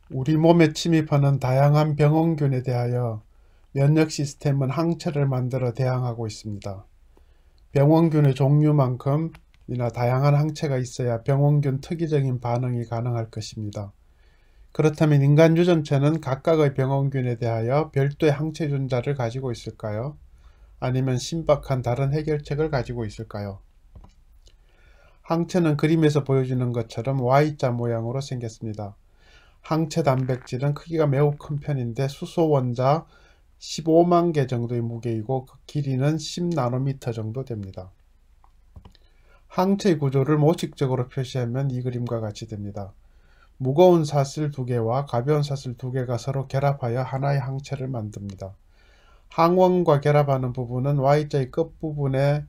우리 몸에 침입하는 다양한 병원균에 대하여 면역 시스템은 항체를 만들어 대항하고 있습니다. 병원균의 종류만큼이나 다양한 항체가 있어야 병원균 특이적인 반응이 가능할 것입니다. 그렇다면 인간 유전체는 각각의 병원균에 대하여 별도의 항체 유전자를 가지고 있을까요? 아니면 신박한 다른 해결책을 가지고 있을까요? 항체는 그림에서 보여지는 것처럼 Y자 모양으로 생겼습니다. 항체 단백질은 크기가 매우 큰 편인데 수소 원자 15만 개 정도의 무게이고 그 길이는 10나노미터 정도 됩니다. 항체의 구조를 모식적으로 표시하면 이 그림과 같이 됩니다. 무거운 사슬 2개와 가벼운 사슬 2개가 서로 결합하여 하나의 항체를 만듭니다. 항원과 결합하는 부분은 Y자의 끝부분에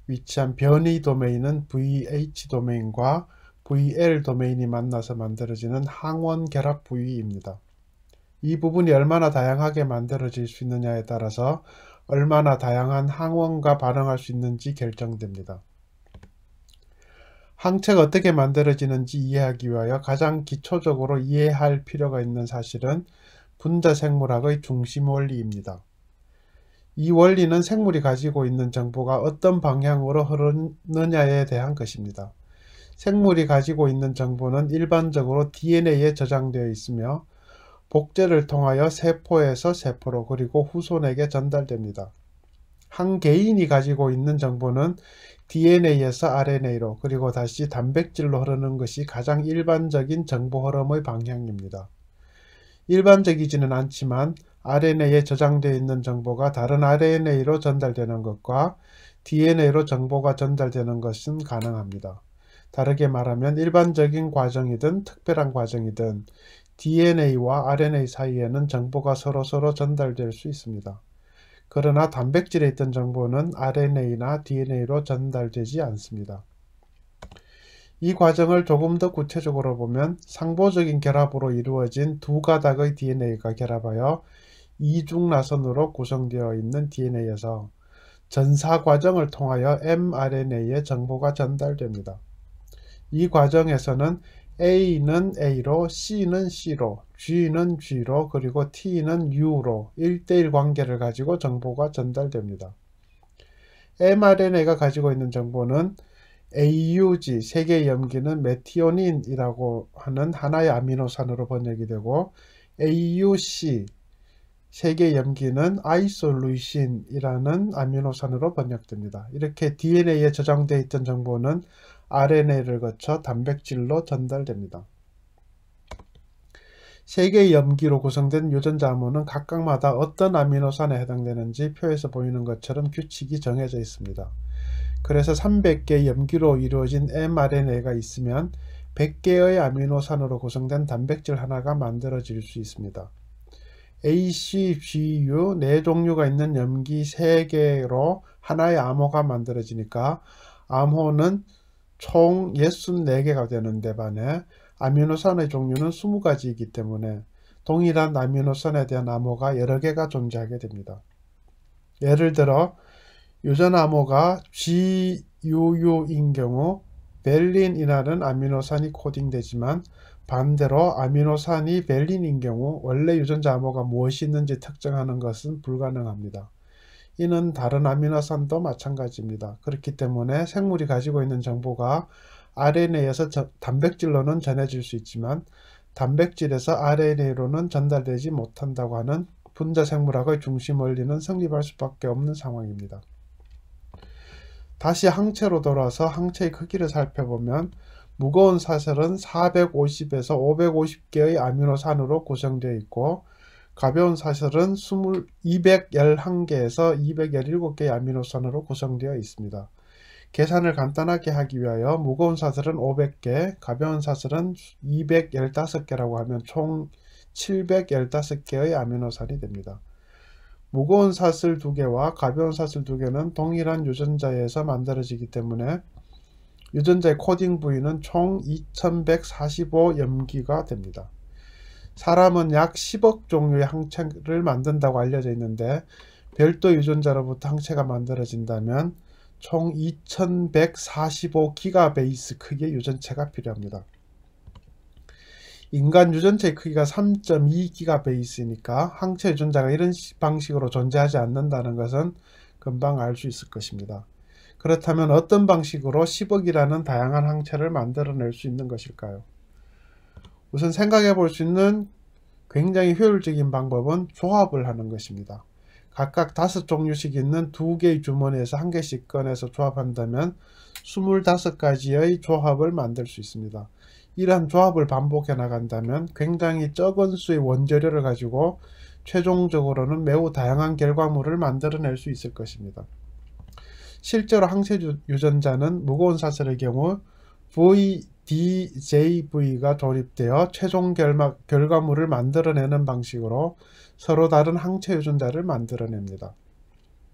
위치한 변이 도메인은 VH 도메인과 VL 도메인이 만나서 만들어지는 항원 결합 부위입니다. 이 부분이 얼마나 다양하게 만들어질 수 있느냐에 따라서 얼마나 다양한 항원과 반응할 수 있는지 결정됩니다. 항체가 어떻게 만들어지는지 이해하기 위하여 가장 기초적으로 이해할 필요가 있는 사실은 분자생물학의 중심 원리입니다. 이 원리는 생물이 가지고 있는 정보가 어떤 방향으로 흐르느냐에 대한 것입니다. 생물이 가지고 있는 정보는 일반적으로 DNA에 저장되어 있으며 복제를 통하여 세포에서 세포로 그리고 후손에게 전달됩니다. 한 개인이 가지고 있는 정보는 DNA에서 RNA로 그리고 다시 단백질로 흐르는 것이 가장 일반적인 정보 흐름의 방향입니다. 일반적이지는 않지만 RNA에 저장되어 있는 정보가 다른 RNA로 전달되는 것과 DNA로 정보가 전달되는 것은 가능합니다. 다르게 말하면 일반적인 과정이든 특별한 과정이든 DNA와 RNA 사이에는 정보가 서로 전달될 수 있습니다. 그러나 단백질에 있던 정보는 RNA나 DNA로 전달되지 않습니다. 이 과정을 조금 더 구체적으로 보면 상보적인 결합으로 이루어진 두 가닥의 DNA가 결합하여 이중나선으로 구성되어 있는 DNA에서 전사 과정을 통하여 mRNA에 정보가 전달됩니다. 이 과정에서는 A는 A로, C는 C로, G는 G로, 그리고 T는 U로 1:1 관계를 가지고 정보가 전달됩니다. mRNA가 가지고 있는 정보는 AUG, 세 개의 염기는 메티오닌이라고 하는 하나의 아미노산으로 번역이 되고 AUC, 세 개의 염기는 아이솔루신이라는 아미노산으로 번역됩니다. 이렇게 DNA에 저장되어 있던 정보는 RNA를 거쳐 단백질로 전달됩니다. 세 개의 염기로 구성된 유전자 암호는 각각마다 어떤 아미노산에 해당되는지 표에서 보이는 것처럼 규칙이 정해져 있습니다. 그래서 300개의 염기로 이루어진 mRNA가 있으면 100개의 아미노산으로 구성된 단백질 하나가 만들어질 수 있습니다. A, C, G, U 4종류가 있는 염기 3개로 하나의 암호가 만들어지니까 암호는 총 64개가 되는데 반해 아미노산의 종류는 20가지이기 때문에 동일한 아미노산에 대한 암호가 여러 개가 존재하게 됩니다. 예를 들어 유전 암호가 GUU인 경우 벨린이라는 아미노산이 코딩되지만 반대로 아미노산이 벨린인 경우 원래 유전자 암호가 무엇이 있는지 특정하는 것은 불가능합니다. 이는 다른 아미노산도 마찬가지입니다. 그렇기 때문에 생물이 가지고 있는 정보가 RNA에서 단백질로는 전해질 수 있지만 단백질에서 RNA로는 전달되지 못한다고 하는 분자생물학의 중심 원리는 성립할 수밖에 없는 상황입니다. 다시 항체로 돌아와서 항체의 크기를 살펴보면 무거운 사슬은 450에서 550개의 아미노산으로 구성되어 있고 가벼운 사슬은 211개에서 217개의 아미노산으로 구성되어 있습니다. 계산을 간단하게 하기 위하여 무거운 사슬은 500개, 가벼운 사슬은 215개라고 하면 총 715개의 아미노산이 됩니다. 무거운 사슬 2개와 가벼운 사슬 2개는 동일한 유전자에서 만들어지기 때문에 유전자의 코딩 부위는 총 2145 염기가 됩니다. 사람은 약 10억 종류의 항체를 만든다고 알려져 있는데 별도 유전자로부터 항체가 만들어진다면 총 2145 기가베이스 크기의 유전체가 필요합니다. 인간 유전체의 크기가 3.2기가베이스니까 항체 유전자가 이런 방식으로 존재하지 않는다는 것은 금방 알 수 있을 것입니다. 그렇다면 어떤 방식으로 10억이라는 다양한 항체를 만들어낼 수 있는 것일까요? 우선 생각해 볼 수 있는 굉장히 효율적인 방법은 조합을 하는 것입니다. 각각 5종류씩 있는 2개의 주머니에서 1개씩 꺼내서 조합한다면 25가지의 조합을 만들 수 있습니다. 이러한 조합을 반복해 나간다면 굉장히 적은 수의 원재료를 가지고 최종적으로는 매우 다양한 결과물을 만들어낼 수 있을 것입니다. 실제로 항체 유전자는 무거운 사슬의 경우 VDJV가 조립되어 최종 결과물을 만들어내는 방식으로 서로 다른 항체 유전자를 만들어냅니다.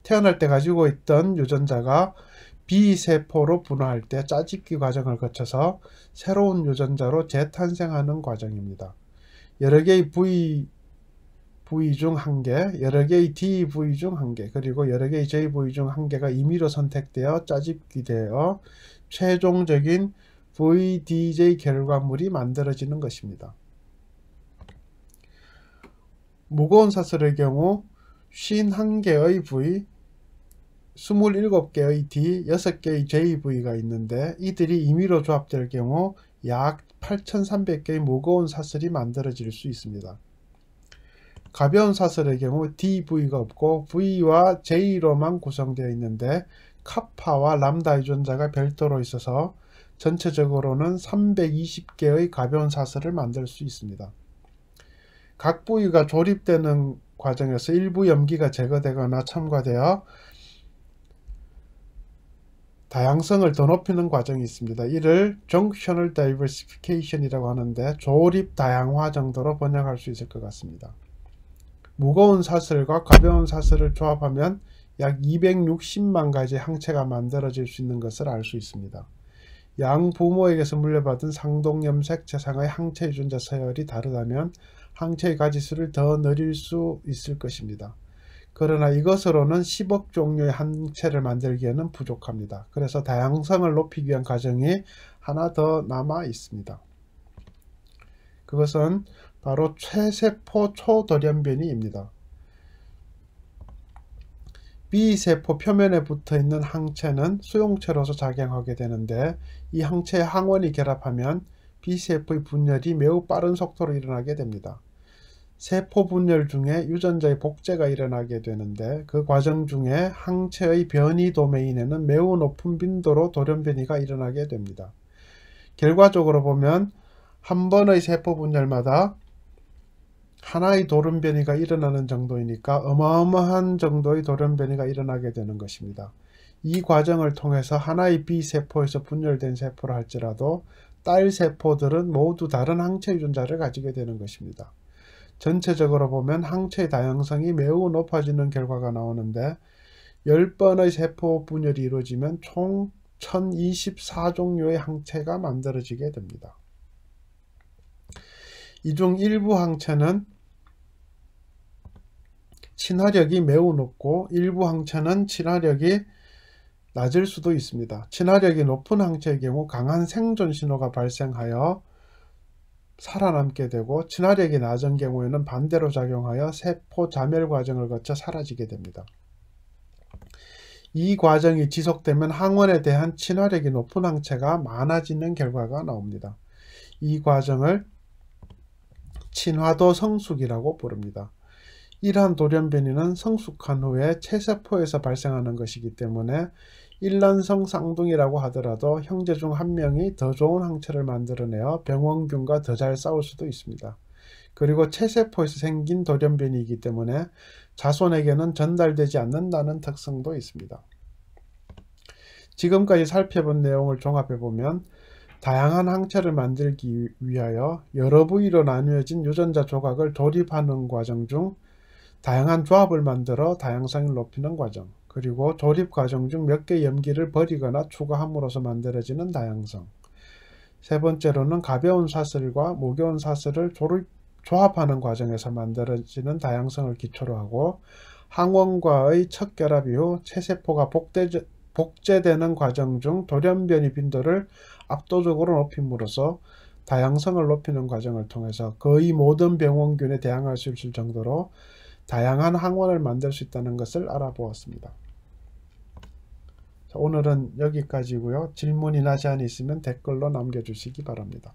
태어날 때 가지고 있던 유전자가 B세포로 분화할 때 짜집기 과정을 거쳐서 새로운 유전자로 재탄생하는 과정입니다. 여러 개의 V 중 1개, 여러 개의 DV 중 1개, 그리고 여러 개의 JV 중 1개가 임의로 선택되어 짜집기되어 최종적인 VDJ 결과물이 만들어지는 것입니다. 무거운 사슬의 경우 51개의 V, 27개의 D, 6개의 JV가 있는데 이들이 임의로 조합될 경우 약 8,300개의 무거운 사슬이 만들어질 수 있습니다. 가벼운 사슬의 경우 DV가 없고 V와 J로만 구성되어 있는데 카파와 람다 유전자가 별도로 있어서 전체적으로는 320개의 가벼운 사슬을 만들 수 있습니다. 각 부위가 조립되는 과정에서 일부 염기가 제거되거나 첨가되어 다양성을 더 높이는 과정이 있습니다. 이를 Junctional Diversification이라고 하는데 조립 다양화 정도로 번역할 수 있을 것 같습니다. 무거운 사슬과 가벼운 사슬을 조합하면 약 260만 가지 항체가 만들어질 수 있는 것을 알 수 있습니다. 양 부모에게서 물려받은 상동염색 체상의 항체 유전자 서열이 다르다면 항체의 가지수를 더 늘릴 수 있을 것입니다. 그러나 이것으로는 10억 종류의 항체를 만들기에는 부족합니다. 그래서 다양성을 높이기 위한 과정이 하나 더 남아 있습니다. 그것은 바로 최세포 초돌연변이입니다. B세포 표면에 붙어있는 항체는 수용체로서 작용하게 되는데 이 항체의 항원이 결합하면 B세포의 분열이 매우 빠른 속도로 일어나게 됩니다. 세포 분열 중에 유전자의 복제가 일어나게 되는데 그 과정 중에 항체의 변이 도메인에는 매우 높은 빈도로 돌연변이가 일어나게 됩니다. 결과적으로 보면 한 번의 세포 분열마다 하나의 돌연변이가 일어나는 정도이니까 어마어마한 정도의 돌연변이가 일어나게 되는 것입니다. 이 과정을 통해서 하나의 B세포에서 분열된 세포라 할지라도 딸 세포들은 모두 다른 항체 유전자를 가지게 되는 것입니다. 전체적으로 보면 항체의 다양성이 매우 높아지는 결과가 나오는데 10번의 세포 분열이 이루어지면 총 1024종류의 항체가 만들어지게 됩니다. 이 중 일부 항체는 친화력이 매우 높고 일부 항체는 친화력이 낮을 수도 있습니다. 친화력이 높은 항체의 경우 강한 생존 신호가 발생하여 살아남게 되고 친화력이 낮은 경우에는 반대로 작용하여 세포 자멸 과정을 거쳐 사라지게 됩니다. 이 과정이 지속되면 항원에 대한 친화력이 높은 항체가 많아지는 결과가 나옵니다. 이 과정을 친화도 성숙이라고 부릅니다. 이러한 돌연변이는 성숙한 후에 체세포에서 발생하는 것이기 때문에 일란성 쌍둥이라고 하더라도 형제 중 한 명이 더 좋은 항체를 만들어내어 병원균과 더 잘 싸울 수도 있습니다. 그리고 체세포에서 생긴 돌연변이이기 때문에 자손에게는 전달되지 않는다는 특성도 있습니다. 지금까지 살펴본 내용을 종합해보면 다양한 항체를 만들기 위하여 여러 부위로 나누어진 유전자 조각을 조립하는 과정 중 다양한 조합을 만들어 다양성을 높이는 과정, 그리고 조립 과정 중 몇 개의 염기를 버리거나 추가함으로써 만들어지는 다양성. 세 번째로는 가벼운 사슬과 무거운 사슬을 조합하는 과정에서 만들어지는 다양성을 기초로 하고 항원과의 첫 결합 이후 체세포가 복제되는 과정 중 돌연변이 빈도를 압도적으로 높임으로써 다양성을 높이는 과정을 통해서 거의 모든 병원균에 대항할 수 있을 정도로 다양한 항원을 만들 수 있다는 것을 알아보았습니다. 자, 오늘은 여기까지고요. 질문이나 제안이 있으면 댓글로 남겨주시기 바랍니다.